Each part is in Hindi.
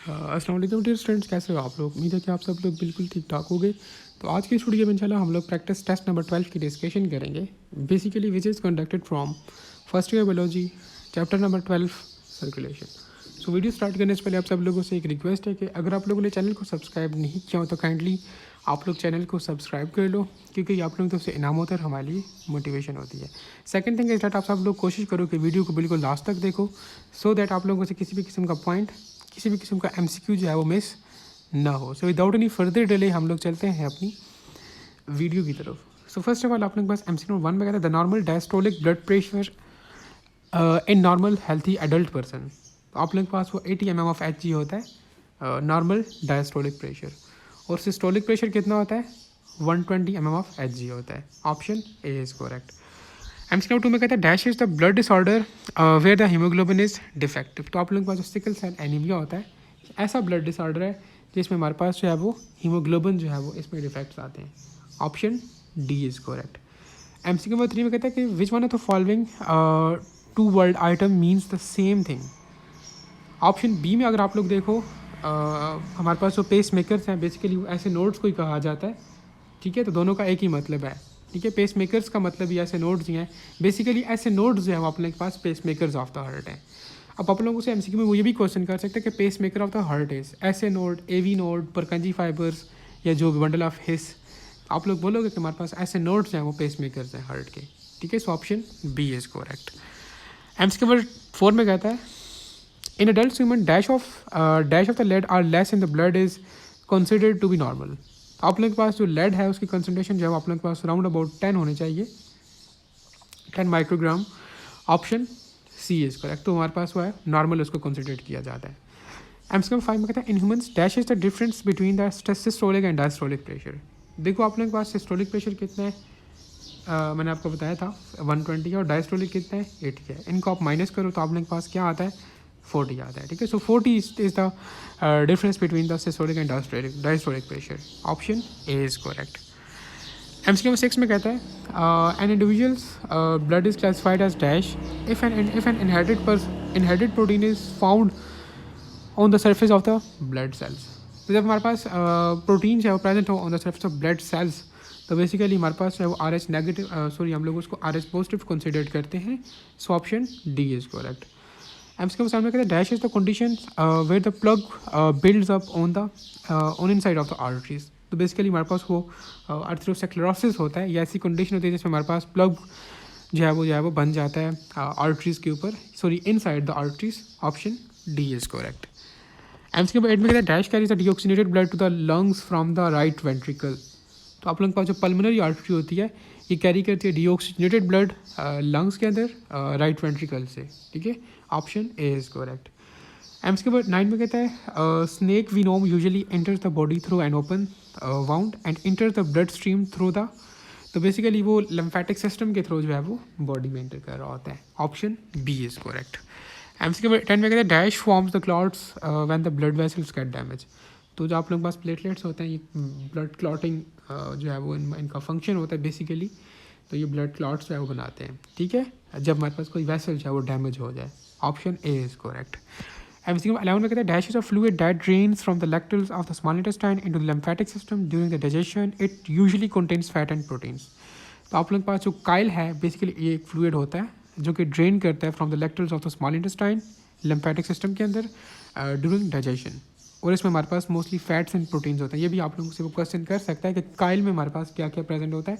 अस्सलाम वालेकुम डियर स्टूडेंट्स, कैसे हो आप लोग? उम्मीद है कि आप सब लोग बिल्कुल ठीक ठाक हो गए। तो आज की इस वीडियो में इंशाल्लाह हम लोग प्रैक्टिस टेस्ट नंबर 12 की डिस्कशन करेंगे, basically which is conducted from first year biology chapter number 12 circulation. So video start करने से पहले आप सब लोगों से एक रिक्वेस्ट है कि अगर आप लोगों ने चैनल को सब्सक्राइब नहीं किया हो तो काइंडली आप लोग चैनल को सब्सक्राइब कर लो, क्योंकि आप लोगों की तरफ से इनाम होता है और हमारे लिए मोटिवेशन होती है। सेकंड थिंग इज दैट आप सब लोग कोशिश करो कि वीडियो को बिल्कुल लास्ट तक देखो, सो दैट आप लोगों से किसी भी किस्म का पॉइंट, किसी भी किस्म का MCQ जो है वो मिस ना हो। So without any further delay हम लोग चलते हैं अपनी वीडियो की तरफ। सो फर्स्ट ऑफ ऑल आप लोग के पास MCQ नंबर 1 में कहता है the normal diastolic blood pressure in normal healthy adult person. तो आप लोगों के पास वो 80 mm ऑफ Hg होता है नॉर्मल डायस्टोलिक प्रेशर, और सिस्टोलिक प्रेशर कितना होता है 120 mm ऑफ Hg होता है। Option A is correct. MCQ 2 में कहता है dash is the blood disorder where the haemoglobin is defective. तो आप लोगों के पास जो सिकल सेल एनीमिया होता है, ऐसा ब्लड डिसऑर्डर है जिसमें हमारे पास जो है वो हीमोग्लोबिन जो है वो इसमें डिफेक्ट्स आते हैं। Option D is correct. MCQ number 3 में कहता है कि which one of the following two world item means the same thing. Option B में अगर आप लोग देखो हमारे पास जो पेस मेकर्स हैं बेसिकली ऐसे नोड्स को ही कहा जाता है, ठीक है। तो दोनों का एक ही मतलब है, ठीक है। पेस मेकर्स का मतलब ही ऐसे नोड्स ही हैं, बेसिकली ऐसे नोड्स जो हैं वो अपने पास pacemakers of the heart हैं। अब आप लोगों से MCQ में वो ये भी क्वेश्चन कर सकते हैं कि pacemaker of the heart is SA node, AV node, Purkinje fibres या जो बंडल ऑफ हिस। आप लोग बोलोगे कि हमारे पास ऐसे नोड्स हैं वो पेस मेकर्स हैं हार्ट के, ठीक है। So option B is correct. MCQ number 4 में कहता है in adult human dash of the lead are less in the blood is considered to be normal. आप लोगों के पास जो लेड है उसकी कंसनट्रेशन जो है आप लोगों के पास अराउंड अबाउट 10 होने चाहिए, 10 microgram. Option C is correct. तो हमारे पास वो है नॉर्मल, उसको कंसिडर किया जाता है। MCQ 5 में कहता है in humans dash is the difference between the systolic and diastolic pressure. देखो आप लोगों के पास सिस्टोलिक प्रेशर कितना है, मैंने आपको बताया था 120 है, और डायस्टोलिक कितना है 80 है। इनको आप माइनस करो तो आप लोगों के पास क्या आता है 40 आता है, ठीक है। So 40 is the difference between the systolic and diastolic pressure. Option A is correct. MCQ 6 में कहता है an individuals blood is classified as dash if an inherited protein is found on the surface of the blood cells. तो जब हमारे पास प्रोटीन है वो प्रेजेंट हो on the surface of blood cells, तो बेसिकली हमारे पास है वो RH नेगेटिव, सॉरी हम लोग उसको RH पॉजिटिव कंसिडर करते हैं। So option D is correct. MCQ सामने कहते हैं dash is the condition where the plaque builds up on inside of the arteries. तो बेसिकली हमारे पास वो आर्थरोस्क्लेरोसिस होता है, या ऐसी कंडीशन होती है जिसमें हमारे पास प्लग जो है वो बन जाता है आर्टरीज के ऊपर, sorry inside the arteries. Option D is correct. MCQ 8 में कहता है dash carries the deoxygenated blood to the lungs from the right ventricle. तो आप लोगों के पास जो पल्मोनरी आर्टरी होती है ये कैरी करती है डीऑक्सीनेटेड ब्लड लंग्स के अंदर राइट वेंट्रिकल से, ठीक है। Option A is correct. MCQ 9 में कहता है snake venom usually enters the body through an open wound and enters the bloodstream through the. तो बेसिकली वो लिम्फेटिक सिस्टम के थ्रू जो है वो बॉडी में एंटर कर रहा होता है। Option B is correct. MCQ 10 में कहते हैं dash forms the clots when the blood vessels get damage. तो जो आप लोगों के पास प्लेटलेट्स होते हैं, ये ब्लड क्लॉटिंग जो है वो इनका फंक्शन होता है बेसिकली। तो ये ब्लड क्लॉट्स जो है वो बनाते हैं, ठीक है, जब हमारे पास कोई वेसल जो है वो डैमेज हो जाए। Option A is correct. MCQ 11 में कहते हैं dash is a fluid that drains from the lacteals of the small intestine into the lymphatic system during the digestion. It usually contains fat and proteins. तो आप लोगों के पास जो काइल है बेसिकली ये एक फ्लूइड होता है जो कि ड्रेन करता है from the lacteals of the small intestine lymphatic system के अंदर ड्यूरिंग डाइजेशन, और इसमें हमारे पास मोस्टली फैट्स एंड प्रोटीन्स होते हैं। ये भी आप लोगों से वो क्वेश्चन कर सकता है कि काइल में हमारे पास क्या क्या प्रेजेंट होता है।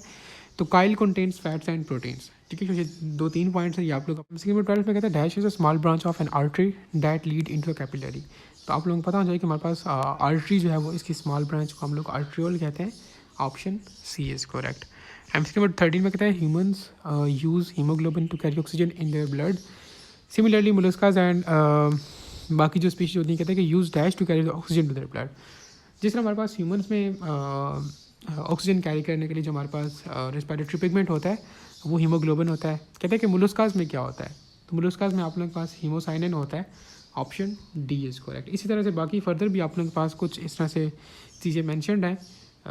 तो Kyle contains fats and proteins, ठीक है। ये 2-3 पॉइंट्स है ये आप लोग। MCQ 12 में कहते हैं dash is a small branch of N artery that lead into a capillary. तो आप लोगों को पता होना चाहिए कि हमारे पास आर्टरी जो है वो इसकी स्मॉल ब्रांच को हम लोग आर्ट्रियोल कहते हैं। Option C is correct. MCQ 13 में कहता है humans use haemoglobin to carry oxygen in their blood. Similarly molluscs and बाकी जो स्पीशीज होती हैं कहते हैं कि use dash to carry oxygen to their blood. जिस तरह हमारे पास ह्यूमंस में ऑक्सीजन कैरी करने के लिए जो हमारे पास रेस्पिरेटरी पिगमेंट होता है वो हीमोग्लोबिन होता है। कहते हैं कि मोलस्कास में क्या होता है, तो मोलस्कास में आप लोगों के पास हीमोसाइनिन होता है। Option D is correct. इसी तरह से बाकी फर्दर भी आप लोगों के पास कुछ इस तरह से चीज़ें मैंशनड हैं।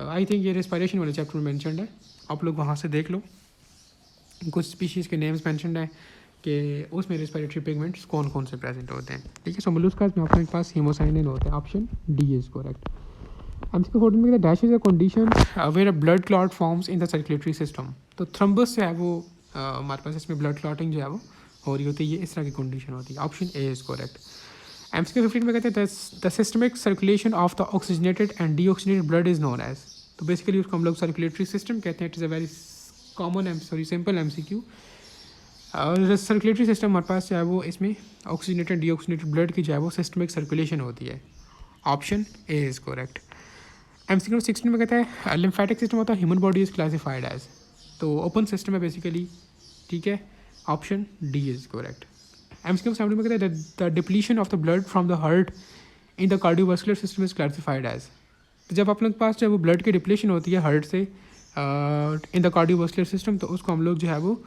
आई थिंक ये रेस्पिरेशन वाले चैप्टर में मैंशनड है, आप लोग वहाँ से देख लो। कुछ स्पीशीज़ के नेम्स मैंशनड हैं, कि उसमें रेस्पिरेटरी पिगमेंट्स कौन कौन से प्रेजेंट होते हैं, ठीक है। सो मोलस्कास में अपने पास हीमोसाइनिन होते हैं, option D is correct. MCQ 14 में कहते हैं dash is a condition where a blood clot forms in the circulatory system. तो थ्रम्बस जो है वो हमारे पास इसमें ब्लड क्लॉटिंग जो है वो हो रही होती है, ये इस तरह की कंडीशन होती है, option A is correct. MCQ 15 में कहते हैं the systemic circulation of the oxygenated and deoxygenated blood is known as. तो बेसिकली उसको हम लोग सर्कुलेटरी सिस्टम कहते हैं। It is a very common simple MCQ। और सर्कुलेटरी सिस्टम हमारे पास जो है वो इसमें ऑक्सीजनेटेड डीऑक्सीजनेटेड ब्लड की जो है वो सिस्टमिक सर्कुलेशन होती है, option A is correct. MCQ 16 में कहता है लिम्फेटिक सिस्टम होता है human body is classified as. तो ओपन सिस्टम है बेसिकली, ठीक है, option D is correct. MCQ 17 में कहता है the depletion of the blood from the heart in the cardiovascular system is classified as. तो जब आप लोग के पास जो है वो ब्लड की डिप्लीशन होती है हार्ट से इन द कार्डियोवास्कुलर सिस्टम, तो उसको हम लोग जो है वो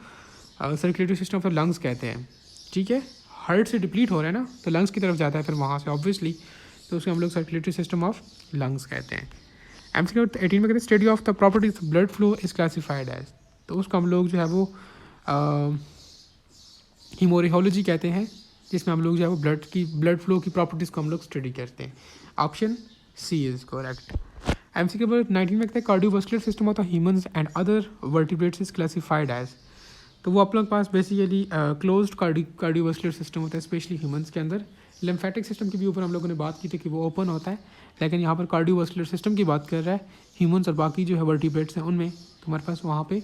circulatory system of the lungs कहते हैं, ठीक है। हार्ट से डिप्लीट हो रहा है ना, तो लंग्स की तरफ जाता है फिर वहाँ से ऑब्वियसली, तो उसको हम लोग सर्कुलेटरी सिस्टम ऑफ लंग्स कहते हैं। MCQ 18 में कहते हैं study of the properties blood flow is classified as. तो उसको हम लोग जो है वो हीमोरियोलॉजी कहते हैं, जिसमें हम लोग जो है वो ब्लड फ्लो की प्रॉपर्टीज़ को हम लोग स्टडी करते हैं, option C is correct. MCQ 19 में कहते हैं cardiovascular system of the humans and other vertebrates is classified as. तो वो आप लोग के पास बेसिकली क्लोज्ड कार्डियोवास्कुलर सिस्टम होता है, स्पेशली ह्यूमंस के अंदर। लिम्फेटिक सिस्टम के भी ऊपर हम लोगों ने बात की थी कि वो ओपन होता है, लेकिन यहाँ पर कार्डियोवास्कुलर सिस्टम की बात कर रहा है, ह्यूमंस और बाकी जो है वर्टिब्रेट्स हैं उनमें, तो हमारे पास वहाँ पे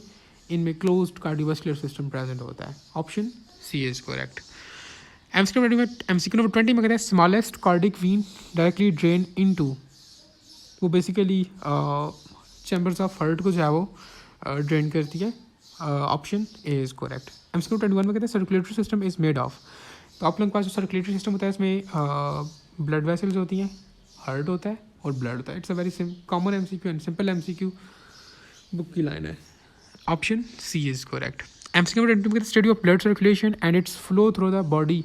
इनमें क्लोज्ड कार्डियोवास्कुलर सिस्टम प्रेजेंट होता है, option C is correct. MCQ number 20 में कहते हैं smallest cardiac vein directly drain into. वो बेसिकली चैम्बर्स ऑफ हार्ट को जो है वो ड्रेन करती है, option A is correct. MCQ 21 में कहते हैं circulatory system is made of. तो आप लोगों के पास जो सर्कुलेटरी सिस्टम होता है इसमें ब्लड वेसल्स होती हैं, हार्ट होता है और ब्लड होता है। It's a very common MCQ and simple MCQ, book की लाइन है, option C is correct. MCQ number 22 में कहते हैं study of blood circulation and its flow through the body.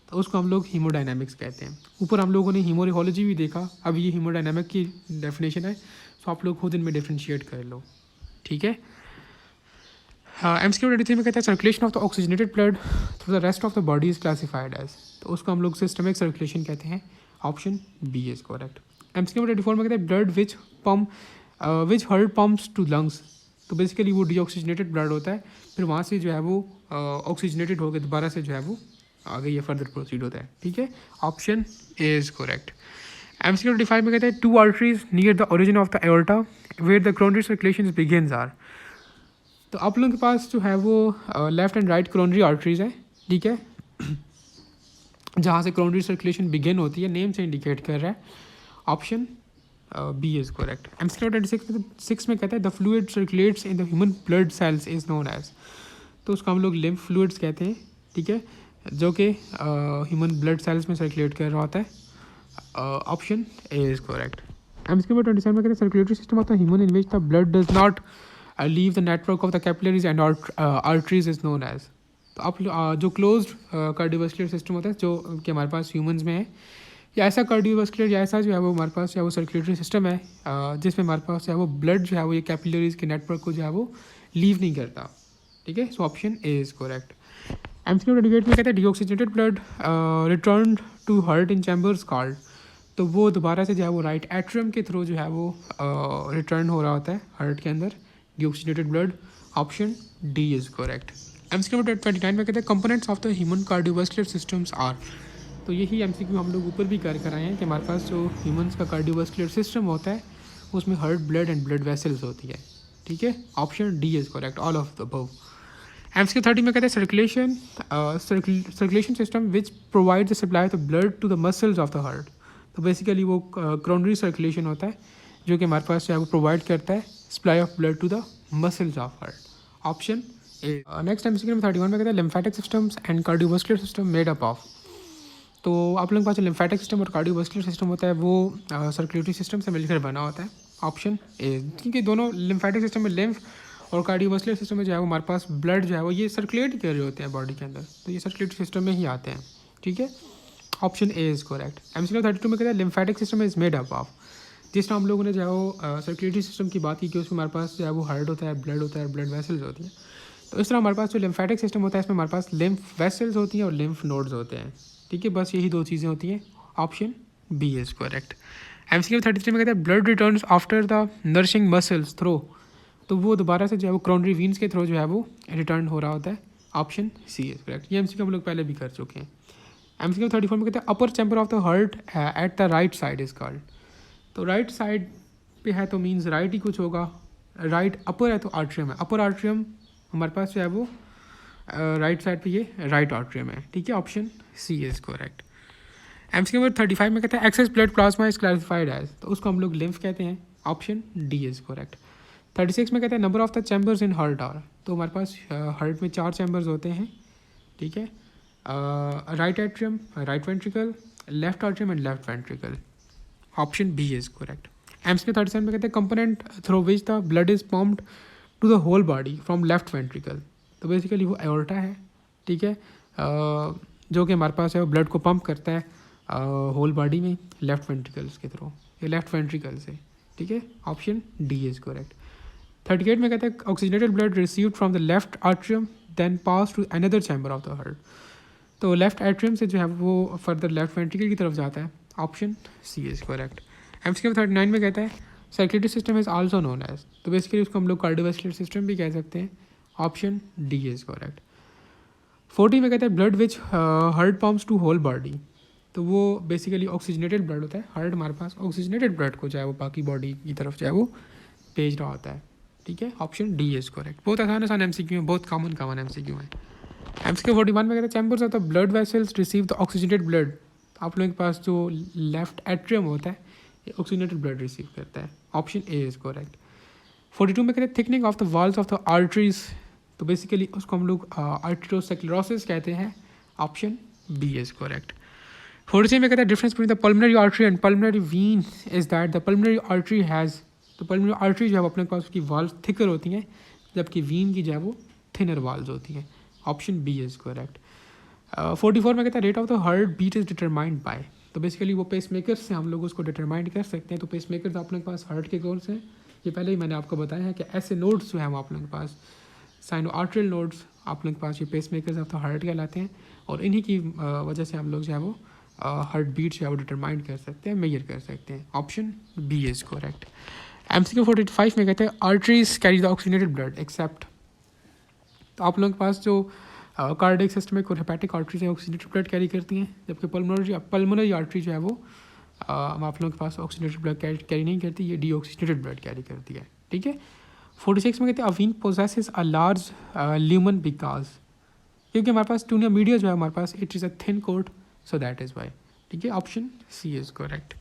तो उसको हम लोग हीमोडायनामिक्स कहते हैं। ऊपर हम लोगों ने हीमोरियोलॉजी भी देखा, अब ये हीमोडायनामिक की डेफिनेशन है, सो आप लोग खुद इनमें डिफ्रेंशिएट कर लो, ठीक है। MCQ 23 में कहता है circulation of the oxygenated blood through the rest of the body is classified as. तो उसको हम लोग सिस्टमिक सर्कुलेशन कहते हैं, option B is correct. MCQ 24 में कहता है blood which heart pumps to lungs. तो बेसिकली वो डीऑक्सीजनेटेड ब्लड होता है, फिर वहाँ से जो है वो ऑक्सीजनेटेड होकर दोबारा से जो है वो आगे ये फर्दर प्रोसीड होता है, ठीक है, option A is correct. MCQ 25 में कहते हैं two arteries near the origin of the aorta where the coronary circulation begins are. तो आप लोगों के पास जो है वो left and right coronary arteries है, ठीक है, जहाँ से कोरोनरी सर्कुलेशन बिगिन होती है, नेम से इंडिकेट कर रहा है, option B is correct. MCQ 26 में कहता है the fluid circulates in the human blood cells is known as. तो उसको हम लोग लिम्फ फ्लूइड्स कहते हैं, ठीक है, जो कि ह्यूमन ब्लड सेल्स में सर्कुलेट कर रहा होता है, option A is correct. MCQ 27 में कहते हैं circulatory system of the human in which the blood does not leave the network of the capillaries and arteries is known as. तो आप जो क्लोज्ड कार्डियोवास्कुलर सिस्टम होता है जो कि हमारे पास ह्यूमंस में है, या ऐसा कार्डियोवास्कुलर या ऐसा जो है वो हमारे पास जो है वो सर्कुलेटरी सिस्टम है जिसमें हमारे पास जो है वो ब्लड जो है वो ये कैपिलरीज के नेटवर्क को जो है वो लीव नहीं करता, ठीक है, so option A is correct. MCQ 28 में कहते हैं deoxygenated blood return to heart in chambers called. तो वो दोबारा से जो है वो राइट एट्रियम के थ्रू जो है वो रिटर्न हो रहा होता है हार्ट के अंदर deoxygenated blood, option D is correct. MCQ 29 में कहते हैं components of the human cardiovascular systems are. तो यही MCQ हम लोग ऊपर भी कर आए हैं कि हमारे पास जो ह्यूमन्स का कार्डियोवास्कुलर सिस्टम होता है उसमें heart, blood and blood vessels होती है, ठीक है, option D is correct, all of the above. MCQ 30 में कहते हैं circulation system which provide the supply of the blood to the muscles of the heart. तो बेसिकली वो कोरोनरी सर्कुलेशन होता है जो कि हमारे पास जो है वो प्रोवाइड करता है supply of blood to the muscles of heart, option A. Next MCQ number 31 में कहते हैं lymphatic systems and cardiovascular system made up of. तो आप लोगों के पास जो लिम्फेटिक सिस्टम और कार्डियोवास्कुलर सिस्टम होता है वो सर्कुलेटरी सिस्टम से मिलकर बना होता है, ऑप्शन ए। क्योंकि दोनों लिम्फेटिक सिस्टम में लिम्फ और कार्डियोवास्कुलर सिस्टम में जो है वो हमारे पास ब्लड जो है वो ये सर्कुलेट कर रहे होते हैं बॉडी के अंदर, तो ये सर्कुलेटरी सिस्टम में ही आते हैं, ठीक है, option A is correct. MCQ 32 में कहते हैं lymphatic system is made up of. जिस तरह हम लोगों ने जो है वो सर्कुलेटरी सिस्टम की बात की कि उसमें हमारे पास जो है वो हार्ट होता है, ब्लड होता है, ब्लड वेसल्स होती हैं, तो इस तरह हमारे पास जो लिम्फेटिक सिस्टम होता है इसमें हमारे पास लिम्फ वेसल्स होती हैं और लिम्फ नोड्स होते हैं, ठीक है, बस यही दो चीज़ें होती हैं। Option B is correct. MCQ 33 में कहते हैं blood returns after the nourishing muscles through, तो वो दोबारा से जो है वो कोरोनरी वीन्स के थ्रू जो है वो रिटर्न हो रहा होता है। Option C is correct. ये MCQ हम लोग पहले भी कर चुके हैं। MCQ 34 में कहते हैं upper chamber of the heart at the right side is called, तो राइट साइड पे है तो मीन्स राइट ही कुछ होगा, राइट अपर है तो आर्ट्रियम है, अपर आर्ट्रियम हमारे पास जो है वो राइट साइड पे ये राइट आर्ट्रियम है, ठीक है, option C is correct. MCQ number 35 में कहते हैं excess blood plasma is classified as, तो उसको हम लोग लिम्फ कहते हैं, ऑप्शन डी इज़ करेक्ट। 36 में कहते हैं number of the chambers in heart are, तो हमारे पास हार्ट में 4 चैम्बर्स होते हैं, ठीक है, right atrium, right ventricle, left atrium and left ventricle, option B is correct. MCQ 37 में कहते हैं component through which the blood is pumped to the whole body from left ventricle, तो बेसिकली वो एओर्टा है, ठीक है, जो कि हमारे पास है वो ब्लड को पंप करता है होल बॉडी में लेफ्ट वेंट्रिकल्स के थ्रू, ये लेफ्ट वेंट्रिकल से, ठीक है, ऑप्शन डी इज़ करेक्ट। 38 में कहते हैं oxygenated blood received from the left atrium then pass to another chamber of the heart, तो लेफ्ट एट्रियम से जो है वो फर्दर लेफ्ट वेंट्रिकल की तरफ जाता है, option C is correct. MCQ 39 में कहता है circulatory system is also known as, तो बेसिकली उसको हम लोग कार्डियोवैस्कुलर सिस्टम भी कह सकते हैं, ऑप्शन डी इज़ करेक्ट। 40 में कहता है blood which heart pumps to whole body, तो वो बेसिकली ऑक्सीजनेटेड ब्लड होता है, हार्ट हमारे पास ऑक्सीजनेटेड ब्लड को चाहे वो बाकी बॉडी की तरफ चाहे वो भेज रहा होता है, ठीक है, ऑप्शन डी इज़ करेक्ट। बहुत आसान MCQ है, बहुत कॉमन MCQ है। MCQ 41 में कहते हैं chambers of the blood vessels receive the oxygenated blood, आप लोगों के पास जो लेफ्ट एट्रियम होता है ये ऑक्सीजनेटेड ब्लड रिसीव करता है, ऑप्शन ए इज़ करेक्ट। 42 में कहते हैं thickening of the walls of the arteries, तो बेसिकली उसको हम लोग आर्टेरियोस्क्लेरोसिस कहते हैं, ऑप्शन बी इज़ करेक्ट। 43 में कहता है difference between the pulmonary artery and pulmonary Wien is that the pulmonary artery has, तो पल्मोनरी आर्टरी जो है अपने पास उसकी वॉल्स थिकर होती हैं, जबकि वीन की जो है वो थिनर वॉल्स होती हैं, ऑप्शन बी इज़ करेक्ट। 44 में कहता है rate of the heart beat is determined by, तो बेसिकली वो पेस मेकर से हम लोग उसको डिटरमाइंड कर सकते हैं, तो पेस मेकर आप लोगों के पास हार्ट के कौन से हैं, ये पहले ही मैंने आपको बताया है कि ऐसे नोड्स जो हैं वो आप लोगों के पास साइनो आर्टरियल नोड्स आप लोगों के पास ये pacemakers of the heart कहलाते हैं, और इन्हीं की वजह से हम लोग जो है वो हार्ट बीट जो है वो डिटरमाइंड कर सकते हैं, मेजर कर सकते हैं, option B is correct. MCQ 45 में कहते हैं arteries carry the oxygenated blood except, तो आप लोगों के पास जो कार्डियक सिस्टमिक और हेपेटिक आर्टरीज है ऑक्सीजनेटेड ब्लड कैरी करती हैं, जबकि पल्मोनरी आर्टरी जो है वो आप लोगों के पास ऑक्सीजनेटेड ब्लड कैरी नहीं करती, ये डीऑक्सीजनेटेड ब्लड कैरी करती है, ठीक है। 46 में कहते हैं a vein possesses a large lumen because, क्योंकि हमारे पास टूनिया मीडिया जो है हमारे पास it is a thin coat, so that is why, ठीक है, ऑप्शन सी इज़ करेक्ट।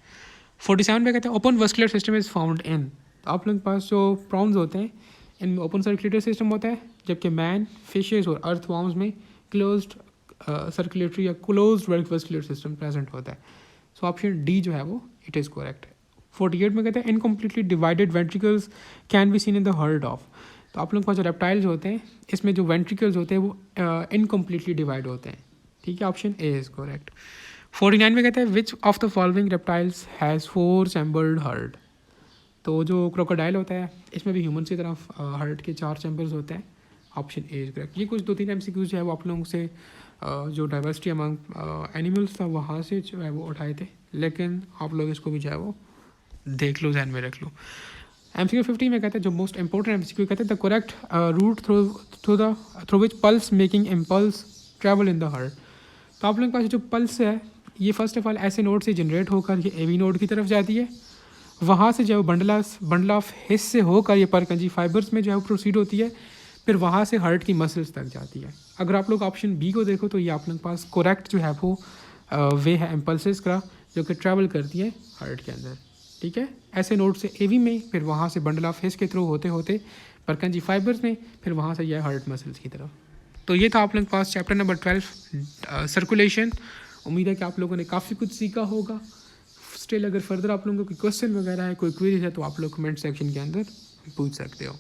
47 में कहते हैं open vascular system is found in, तो आप लोगों के पास जो प्रॉन्स होते हैं इनमें ओपन सर्कुलेटरी सिस्टम होता है, जबकि मैन, फिशेज और अर्थवॉर्म्स में क्लोज्ड सर्कुलेटरी या क्लोज्ड वस्कुलर सिस्टम प्रेजेंट होता है, सो ऑप्शन डी जो है वो इट इज़ करेक्ट। 48 में कहते हैं incompletely divided ventricles can be seen in the heart of, तो आप लोगों के पास जो रेप्टाइल्स होते हैं इसमें जो वेंट्रिकल्स होते हैं वो इनकम्प्लीटली डिवाइड होते हैं, ठीक है, ऑप्शन ए इज़ करेक्ट। 49 में कहते हैं which of the following reptiles has 4 chambered heart, तो जो क्रोकोडाइल होता है इसमें भी ह्यूमन की तरफ हार्ट के 4 चैम्बर्स होते हैं, ऑप्शन ए इज़ करेक्ट। ये कुछ 2-3 MCQs जो है वो आप लोगों से जो डाइवर्सिटी अमंग एनिमल्स था वहाँ से जो है वो उठाए थे, लेकिन आप लोग इसको भी जो है वो देख लो, ध्यान में रख लो। MCQ 50 में कहते हैं जो मोस्ट इंपॉर्टेंट MCQ कहते हैं the correct route through which pulse making impulse travel in the heart, तो आप लोगों के पास जो पल्स है ये फर्स्ट ऑफ ऑल ऐसे नोड से जनरेट होकर ये AV नोड की तरफ जाती है, वहाँ से जो बंडल ऑफ हिस से होकर ये परकंजी फाइबर्स में जो है वो प्रोसीड होती है, फिर वहाँ से हार्ट की मसल्स तक जाती है। अगर आप लोग ऑप्शन बी को देखो तो ये आप लोगों के पास करेक्ट जो है वो वे है इम्पल्सेस का जो कि ट्रैवल करती है हार्ट के अंदर, ठीक है, ऐसे नोड से AV में, फिर वहाँ से बंडल ऑफ हिस के थ्रू होते होते परकंजी फाइबर्स में, फिर वहाँ से यह हार्ट मसल्स की तरफ। तो ये था आप लोगों के पास चैप्टर नंबर 12 सर्कुलेशन। उम्मीद है कि आप लोगों ने काफ़ी कुछ सीखा होगा। स्टिल अगर फर्दर आप लोगों को कोई क्वेश्चन वगैरह है, कोई क्वेरी है, तो आप लोग कमेंट सेक्शन के अंदर पूछ सकते हो।